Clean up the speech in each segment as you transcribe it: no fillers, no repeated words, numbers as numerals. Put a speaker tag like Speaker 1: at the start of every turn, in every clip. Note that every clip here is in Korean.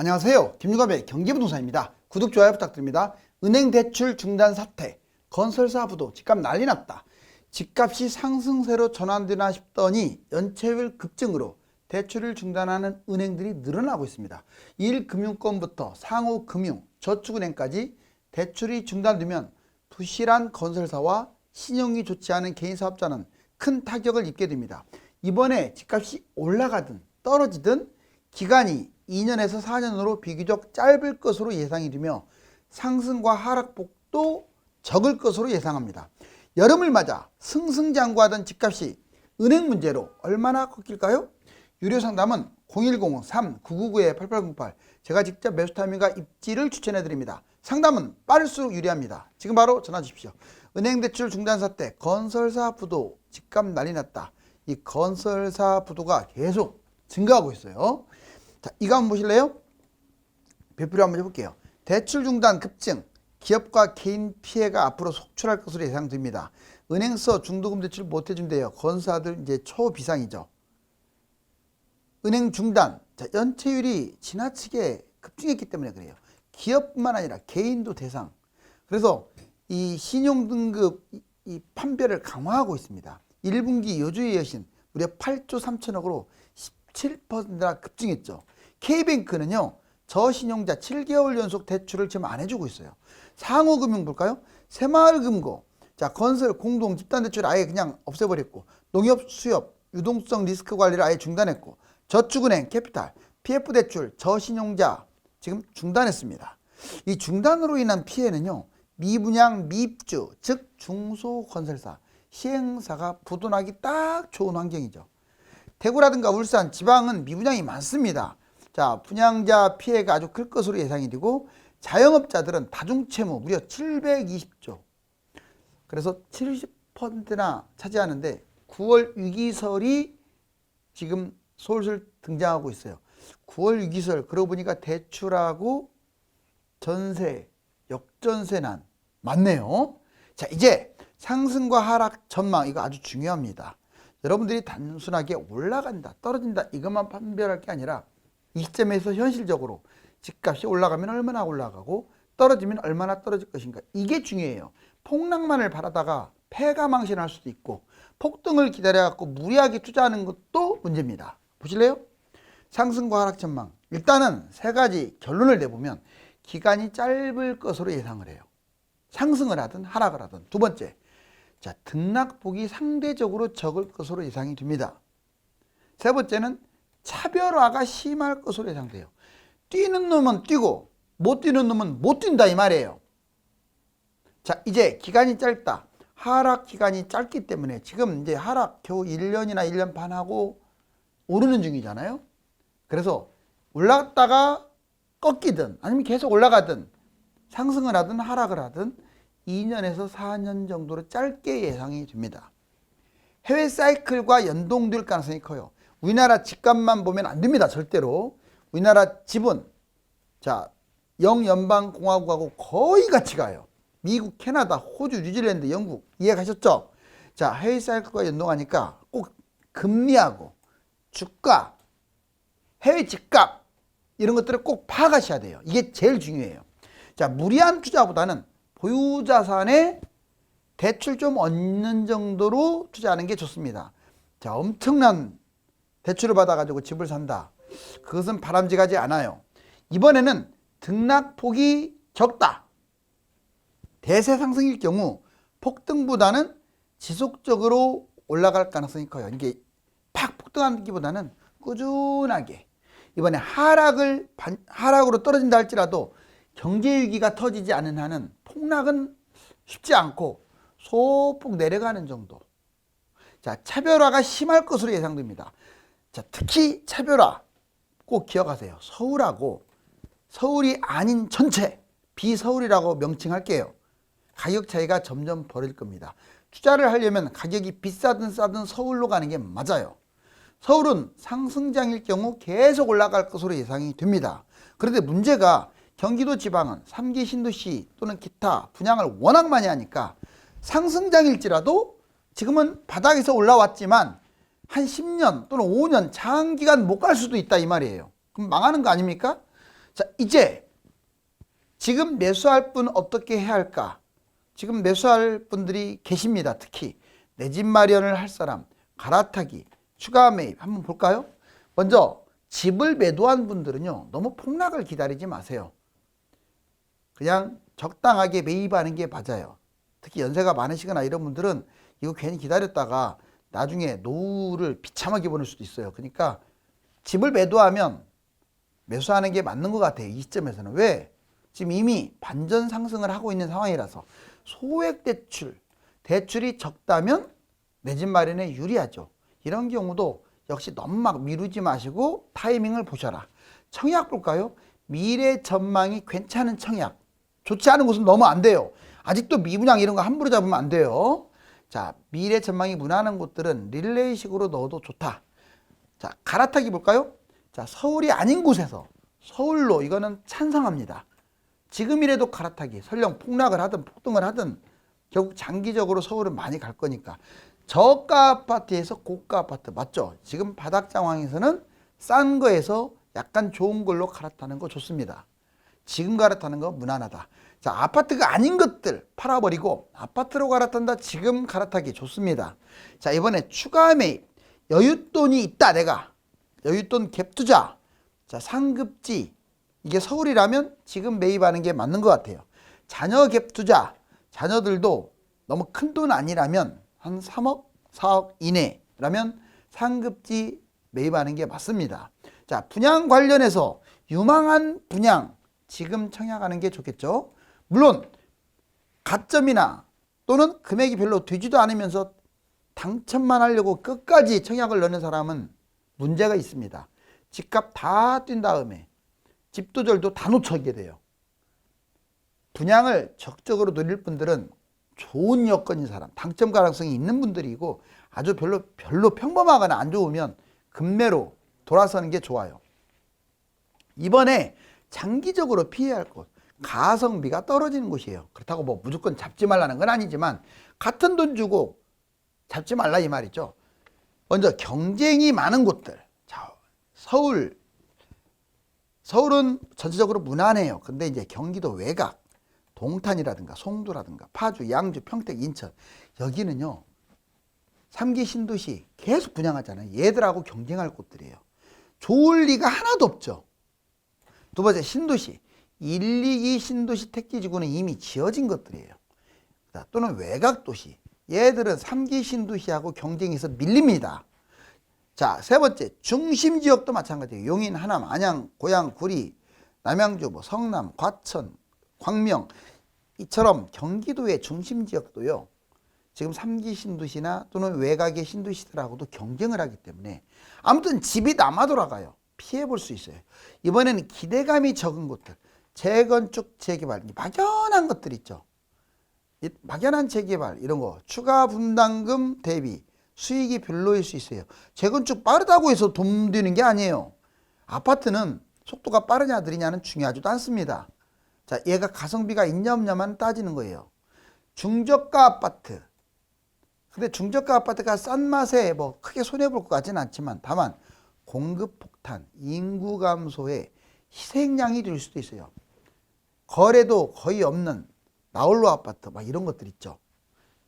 Speaker 1: 안녕하세요. 김유갑의 경기부동산입니다. 구독, 좋아요 부탁드립니다. 은행 대출 중단 사태, 건설사 부도 집값 난리 났다. 집값이 상승세로 전환되나 싶더니 연체율 급증으로 대출을 중단하는 은행들이 늘어나고 있습니다. 1금융권부터 상호금융, 저축은행까지 대출이 중단되면 부실한 건설사와 신용이 좋지 않은 개인 사업자는 큰 타격을 입게 됩니다. 이번에 집값이 올라가든 떨어지든 기간이 2년에서 4년으로 비교적 짧을 것으로 예상이 되며 상승과 하락폭도 적을 것으로 예상합니다. 여름을 맞아 승승장구하던 집값이 은행 문제로 얼마나 꺾일까요? 유료 상담은 010-3999-8808 제가 직접 매수 타이밍과 입지를 추천해 드립니다. 상담은 빠를수록 유리합니다. 지금 바로 전화 주십시오. 은행 대출 중단 사태, 건설사 부도 집값 난리 났다. 이 건설사 부도가 계속 증가하고 있어요. 자, 이거 한번 보실래요? 별표를 한번 해볼게요. 대출 중단 급증, 기업과 개인 피해가 앞으로 속출할 것으로 예상됩니다. 은행서 중도금 대출 못 해준대요. 건설사들 이제 초비상이죠. 은행 중단, 자, 연체율이 지나치게 급증했기 때문에 그래요. 기업뿐만 아니라 개인도 대상. 그래서 이 신용등급 이 판별을 강화하고 있습니다. 1분기 여주의 여신 무려 8조 3천억으로 17%나 급증했죠. K뱅크는요, 저신용자 7개월 연속 대출을 지금 안 해주고 있어요. 상호금융 볼까요? 새마을금고, 자, 건설, 공동, 집단대출 아예 그냥 없애버렸고, 농협, 수협, 유동성 리스크 관리를 아예 중단했고, 저축은행, 캐피탈, PF대출, 저신용자 지금 중단했습니다. 이 중단으로 인한 피해는요, 미분양, 미입주, 즉 중소건설사, 시행사가 부도나기 딱 좋은 환경이죠. 대구라든가 울산, 지방은 미분양이 많습니다. 자, 분양자 피해가 아주 클 것으로 예상이 되고 자영업자들은 다중채무 무려 720조. 그래서 70%나 차지하는데 9월 위기설이 지금 솔솔 등장하고 있어요. 9월 위기설, 그러고 보니까 대출하고 전세, 역전세난 맞네요. 자, 이제 상승과 하락 전망, 이거 아주 중요합니다. 여러분들이 단순하게 올라간다, 떨어진다 이것만 판별할 게 아니라 이 시점에서 현실적으로 집값이 올라가면 얼마나 올라가고 떨어지면 얼마나 떨어질 것인가, 이게 중요해요. 폭락만을 바라다가 패가 망신할 수도 있고 폭등을 기다려갖고 무리하게 투자하는 것도 문제입니다. 보실래요? 상승과 하락 전망, 일단은 세 가지 결론을 내보면 기간이 짧을 것으로 예상을 해요. 상승을 하든 하락을 하든. 두 번째, 자, 등락폭이 상대적으로 적을 것으로 예상이 됩니다. 세 번째는 차별화가 심할 것으로 예상돼요. 뛰는 놈은 뛰고 못 뛰는 놈은 못 뛴다 이 말이에요. 자, 이제 기간이 짧다. 하락 기간이 짧기 때문에 지금 이제 하락 겨우 1년이나 1년 반 하고 오르는 중이잖아요. 그래서 올라갔다가 꺾이든 아니면 계속 올라가든 상승을 하든 하락을 하든 2년에서 4년 정도로 짧게 예상이 됩니다. 해외 사이클과 연동될 가능성이 커요. 우리나라 집값만 보면 안 됩니다. 절대로. 우리나라 집은 자, 영연방공화국하고 거의 같이 가요. 미국, 캐나다, 호주, 뉴질랜드, 영국 이해가셨죠? 자, 해외 사이클과 연동하니까 꼭 금리하고 주가, 해외 집값 이런 것들을 꼭 파악하셔야 돼요. 이게 제일 중요해요. 자, 무리한 투자보다는 보유자산에 대출 좀 얻는 정도로 투자하는 게 좋습니다. 자, 엄청난 대출을 받아가지고 집을 산다. 그것은 바람직하지 않아요. 이번에는 등락폭이 적다. 대세 상승일 경우 폭등보다는 지속적으로 올라갈 가능성이 커요. 이게 팍 폭등하기보다는 꾸준하게. 이번에 하락으로 떨어진다 할지라도 경제 위기가 터지지 않은 한은 폭락은 쉽지 않고 소폭 내려가는 정도. 자, 차별화가 심할 것으로 예상됩니다. 자, 특히 차별화 꼭 기억하세요. 서울하고 서울이 아닌 전체 비서울이라고 명칭할게요. 가격 차이가 점점 벌어질 겁니다. 투자를 하려면 가격이 비싸든 싸든 서울로 가는 게 맞아요. 서울은 상승장일 경우 계속 올라갈 것으로 예상이 됩니다. 그런데 문제가 경기도 지방은 3기 신도시 또는 기타 분양을 워낙 많이 하니까 상승장일지라도 지금은 바닥에서 올라왔지만 한 10년 또는 5년 장기간 못 갈 수도 있다 이 말이에요. 그럼 망하는 거 아닙니까? 자, 이제 지금 매수할 분 어떻게 해야 할까? 지금 매수할 분들이 계십니다. 특히 내 집 마련을 할 사람, 갈아타기, 추가 매입 한번 볼까요? 먼저 집을 매도한 분들은요, 너무 폭락을 기다리지 마세요. 그냥 적당하게 매입하는 게 맞아요. 특히 연세가 많으시거나 이런 분들은 이거 괜히 기다렸다가 나중에 노후를 비참하게 보낼 수도 있어요. 그러니까 집을 매도하면 매수하는 게 맞는 것 같아요. 이 시점에서는. 왜? 지금 이미 반전 상승을 하고 있는 상황이라서. 소액 대출, 대출이 적다면 내 집 마련에 유리하죠. 이런 경우도 역시 너무 막 미루지 마시고 타이밍을 보셔라. 청약 볼까요? 미래 전망이 괜찮은 청약. 좋지 않은 곳은 너무 안 돼요. 아직도 미분양 이런 거 함부로 잡으면 안 돼요. 자, 미래 전망이 무난한 곳들은 릴레이식으로 넣어도 좋다. 자, 갈아타기 볼까요? 자, 서울이 아닌 곳에서 서울로 이거는 찬성합니다. 지금이라도 갈아타기, 설령 폭락을 하든 폭등을 하든 결국 장기적으로 서울은 많이 갈 거니까. 저가 아파트에서 고가 아파트 맞죠? 지금 바닥 상황에서는 싼 거에서 약간 좋은 걸로 갈아타는 거 좋습니다. 지금 갈아타는 거 무난하다. 자, 아파트가 아닌 것들 팔아버리고 아파트로 갈아탄다. 지금 갈아타기 좋습니다. 자, 이번에 추가 매입. 여윳돈이 있다. 내가 여윳돈 갭 투자. 자, 상급지. 이게 서울이라면 지금 매입하는 게 맞는 것 같아요. 자녀 갭 투자. 자녀들도 너무 큰 돈 아니라면 한 3억, 4억 이내라면 상급지 매입하는 게 맞습니다. 자, 분양 관련해서 유망한 분양 지금 청약하는 게 좋겠죠. 물론 가점이나 또는 금액이 별로 되지도 않으면서 당첨만 하려고 끝까지 청약을 넣는 사람은 문제가 있습니다. 집값 다 뛴 다음에 집도절도 다 놓쳐게 돼요. 분양을 적극적으로 누릴 분들은 좋은 여건인 사람, 당첨 가능성이 있는 분들이고 아주 별로 평범하거나 안 좋으면 급매로 돌아서는 게 좋아요. 이번에 장기적으로 피해야 할 곳, 가성비가 떨어지는 곳이에요. 그렇다고 뭐 무조건 잡지 말라는 건 아니지만 같은 돈 주고 잡지 말라 이 말이죠. 먼저 경쟁이 많은 곳들. 자, 서울은 전체적으로 무난해요. 근데 이제 경기도 외곽, 동탄이라든가 송도라든가 파주, 양주, 평택, 인천 여기는요 3기 신도시 계속 분양하잖아요. 얘들하고 경쟁할 곳들이에요. 좋을 리가 하나도 없죠. 두 번째 신도시 1, 2기 신도시 택지지구는 이미 지어진 것들이에요. 또는 외곽도시 얘들은 3기 신도시하고 경쟁에서 밀립니다. 자, 세 번째 중심지역도 마찬가지예요. 용인, 하남, 안양, 고양, 구리, 남양주, 뭐 성남, 과천, 광명 이처럼 경기도의 중심지역도요. 지금 3기 신도시나 또는 외곽의 신도시들하고도 경쟁을 하기 때문에 아무튼 집이 남아 돌아가요. 피해 볼 수 있어요. 이번에는 기대감이 적은 곳들, 재건축, 재개발, 막연한 것들 있죠. 막연한 재개발 이런 거 추가 분담금 대비 수익이 별로일 수 있어요. 재건축 빠르다고 해서 돈 드는 게 아니에요. 아파트는 속도가 빠르냐 느리냐는 중요하지도 않습니다. 자, 얘가 가성비가 있냐 없냐만 따지는 거예요. 중저가 아파트. 근데 중저가 아파트가 싼 맛에 뭐 크게 손해볼 것 같지는 않지만 다만 공급 폭탄, 인구 감소에 희생양이 될 수도 있어요. 거래도 거의 없는 나홀로 아파트 막 이런 것들 있죠.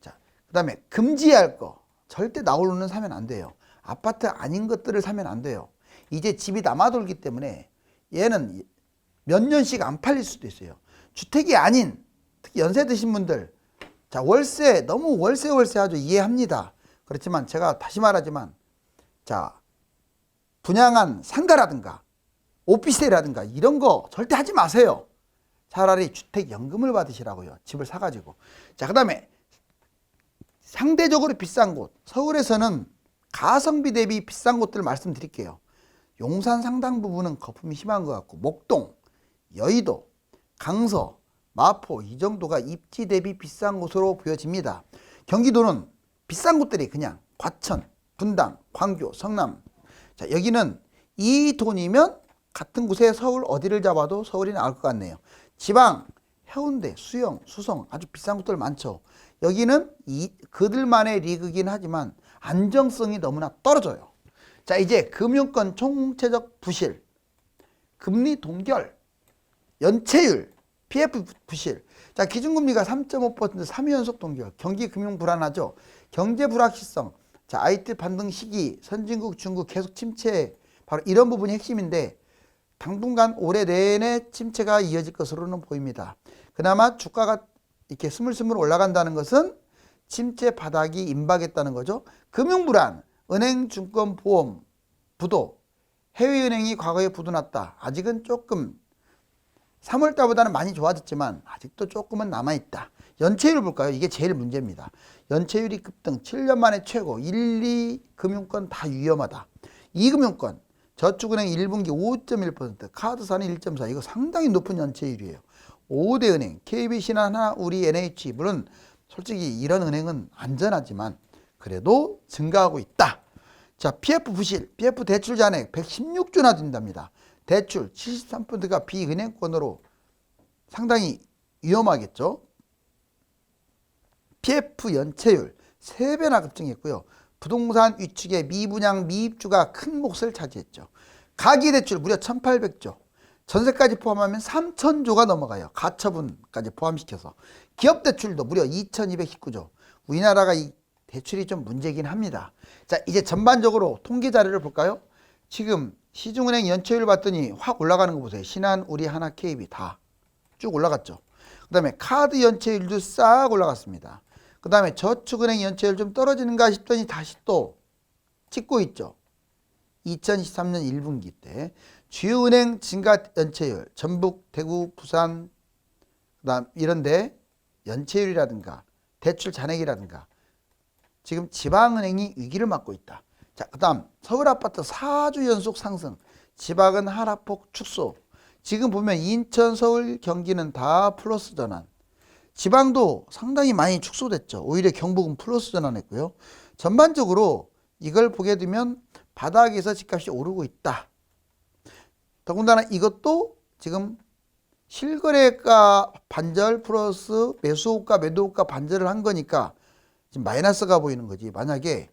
Speaker 1: 자, 그 다음에 금지해야 할 거. 절대 나홀로는 사면 안 돼요. 아파트 아닌 것들을 사면 안 돼요. 이제 집이 남아돌기 때문에 얘는 몇 년씩 안 팔릴 수도 있어요. 주택이 아닌 특히 연세 드신 분들 자 월세 너무 월세 하죠. 이해합니다. 그렇지만 제가 다시 말하지만 자 분양한 상가라든가 오피스텔이라든가 이런 거 절대 하지 마세요. 차라리 주택연금을 받으시라고요. 집을 사가지고. 자, 그 다음에 상대적으로 비싼 곳 서울에서는 가성비 대비 비싼 곳들 말씀드릴게요. 용산 상당 부분은 거품이 심한 것 같고 목동, 여의도, 강서, 마포 이 정도가 입지 대비 비싼 곳으로 보여집니다. 경기도는 비싼 곳들이 그냥 과천, 분당, 광교, 성남. 자, 여기는 이 돈이면 같은 곳에 서울 어디를 잡아도 서울이 나올 것 같네요. 지방, 해운대, 수영, 수성 아주 비싼 곳들 많죠. 여기는 그들만의 리그긴 하지만 안정성이 너무나 떨어져요. 자, 이제 금융권 총체적 부실, 금리 동결 연체율, PF 부실. 자, 기준금리가 3.5% 3회 연속 동결. 경기 금융 불안하죠. 경제 불확실성. 자, IT 반등 시기, 선진국, 중국 계속 침체. 바로 이런 부분이 핵심인데 당분간 올해 내내 침체가 이어질 것으로는 보입니다. 그나마 주가가 이렇게 스물스물 올라간다는 것은 침체 바닥이 임박했다는 거죠. 금융 불안, 은행, 증권, 보험, 부도. 해외은행이 과거에 부도났다. 아직은 조금 3월달보다는 많이 좋아졌지만 아직도 조금은 남아있다. 연체율을 볼까요? 이게 제일 문제입니다. 연체율이 급등 7년 만에 최고. 1, 2 금융권 다 위험하다. 2금융권 저축은행 1분기 5.1%, 카드사는 1.4. 이거 상당히 높은 연체율이에요. 5대 은행, KB, 신한, 하나, 우리, NH. 물론 솔직히 이런 은행은 안전하지만 그래도 증가하고 있다. 자, PF 부실, PF 대출 잔액 116조나 된답니다. 대출 73%가 비은행권으로 상당히 위험하겠죠. PF 연체율 3배나 급증했고요. 부동산 위축의 미분양 미입주가 큰 몫을 차지했죠. 가계대출 무려 1800조. 전세까지 포함하면 3000조가 넘어가요. 가처분까지 포함시켜서. 기업대출도 무려 2219조. 우리나라가 이 대출이 좀 문제긴 합니다. 자, 이제 전반적으로 통계 자료를 볼까요? 지금 시중은행 연체율 봤더니 확 올라가는 거 보세요. 신한, 우리, 하나, KB 다 쭉 올라갔죠. 그 다음에 카드 연체율도 싹 올라갔습니다. 그 다음에 저축은행 연체율 좀 떨어지는가 싶더니 다시 또 찍고 있죠. 2013년 1분기 때 주요 은행 증가 연체율, 전북, 대구, 부산, 그다음 이런데 연체율이라든가 대출 잔액이라든가 지금 지방은행이 위기를 맞고 있다. 자, 그다음 서울 아파트 4주 연속 상승, 지방은 하락폭 축소. 지금 보면 인천, 서울, 경기는 다 플러스 전환. 지방도 상당히 많이 축소됐죠. 오히려 경북은 플러스 전환했고요. 전반적으로 이걸 보게 되면 바닥에서 집값이 오르고 있다. 더군다나 이것도 지금 실거래가 반절 플러스 매수호가 매도호가 반절을 한 거니까 지금 마이너스가 보이는 거지. 만약에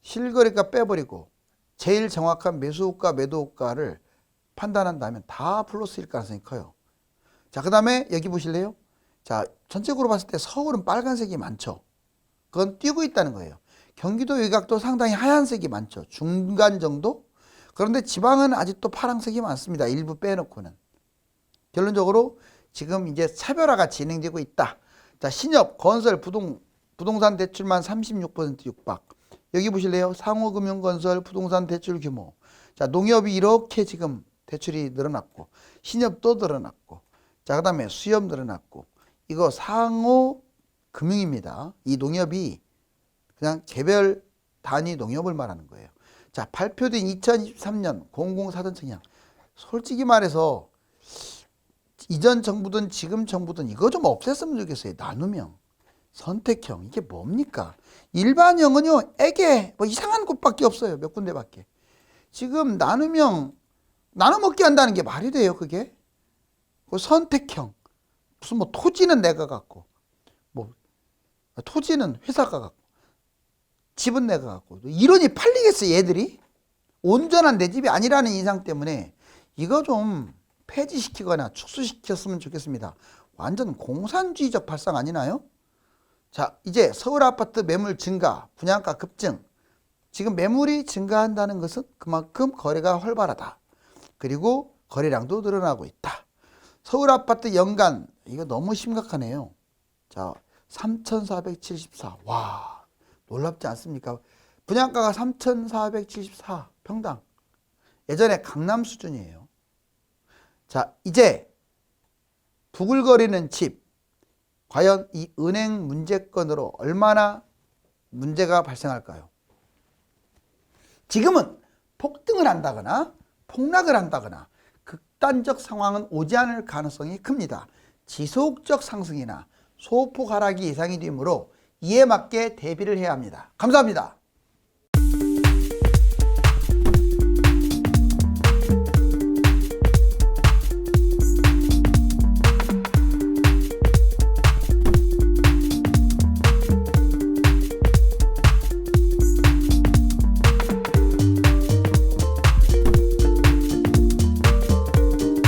Speaker 1: 실거래가 빼버리고 제일 정확한 매수호가 매도호가를 판단한다면 다 플러스일 가능성이 커요. 자, 그 다음에 여기 보실래요? 자, 전체적으로 봤을 때 서울은 빨간색이 많죠. 그건 뛰고 있다는 거예요. 경기도 외곽도 상당히 하얀색이 많죠. 중간 정도? 그런데 지방은 아직도 파란색이 많습니다. 일부 빼놓고는. 결론적으로 지금 이제 차별화가 진행되고 있다. 자, 신협, 건설, 부동산 대출만 36% 육박. 여기 보실래요? 상호금융건설, 부동산 대출 규모. 자, 농협이 이렇게 지금 대출이 늘어났고, 신협도 늘어났고, 자, 그 다음에 수협 늘어났고, 이거 상호금융입니다. 이 농협이 그냥 개별 단위 농협을 말하는 거예요. 자, 발표된 2023년 공공사전 청약. 솔직히 말해서 이전 정부든 지금 정부든 이거 좀 없앴으면 좋겠어요. 나눔형, 선택형. 이게 뭡니까? 일반형은요, 애게 뭐 이상한 곳밖에 없어요. 몇 군데밖에. 지금 나눔형, 나눠먹기 한다는 게 말이 돼요, 그게? 그 선택형. 무슨 뭐 토지는 내가 갖고, 뭐 토지는 회사가 갖고, 집은 내가 갖고. 이론이 팔리겠어, 얘들이? 온전한 내 집이 아니라는 인상 때문에 이거 좀 폐지시키거나 축소시켰으면 좋겠습니다. 완전 공산주의적 발상 아니나요? 자, 이제 서울 아파트 매물 증가, 분양가 급증. 지금 매물이 증가한다는 것은 그만큼 거래가 활발하다. 그리고 거래량도 늘어나고 있다. 서울 아파트 연간, 이거 너무 심각하네요. 자, 3,474. 와, 놀랍지 않습니까? 분양가가 3,474 평당. 예전에 강남 수준이에요. 자, 이제 부글거리는 집. 과연 이 은행 문제건으로 얼마나 문제가 발생할까요? 지금은 폭등을 한다거나 폭락을 한다거나 극단적 상황은 오지 않을 가능성이 큽니다. 지속적 상승이나 소폭 하락이 예상이 되므로 이에 맞게 대비를 해야 합니다. 감사합니다.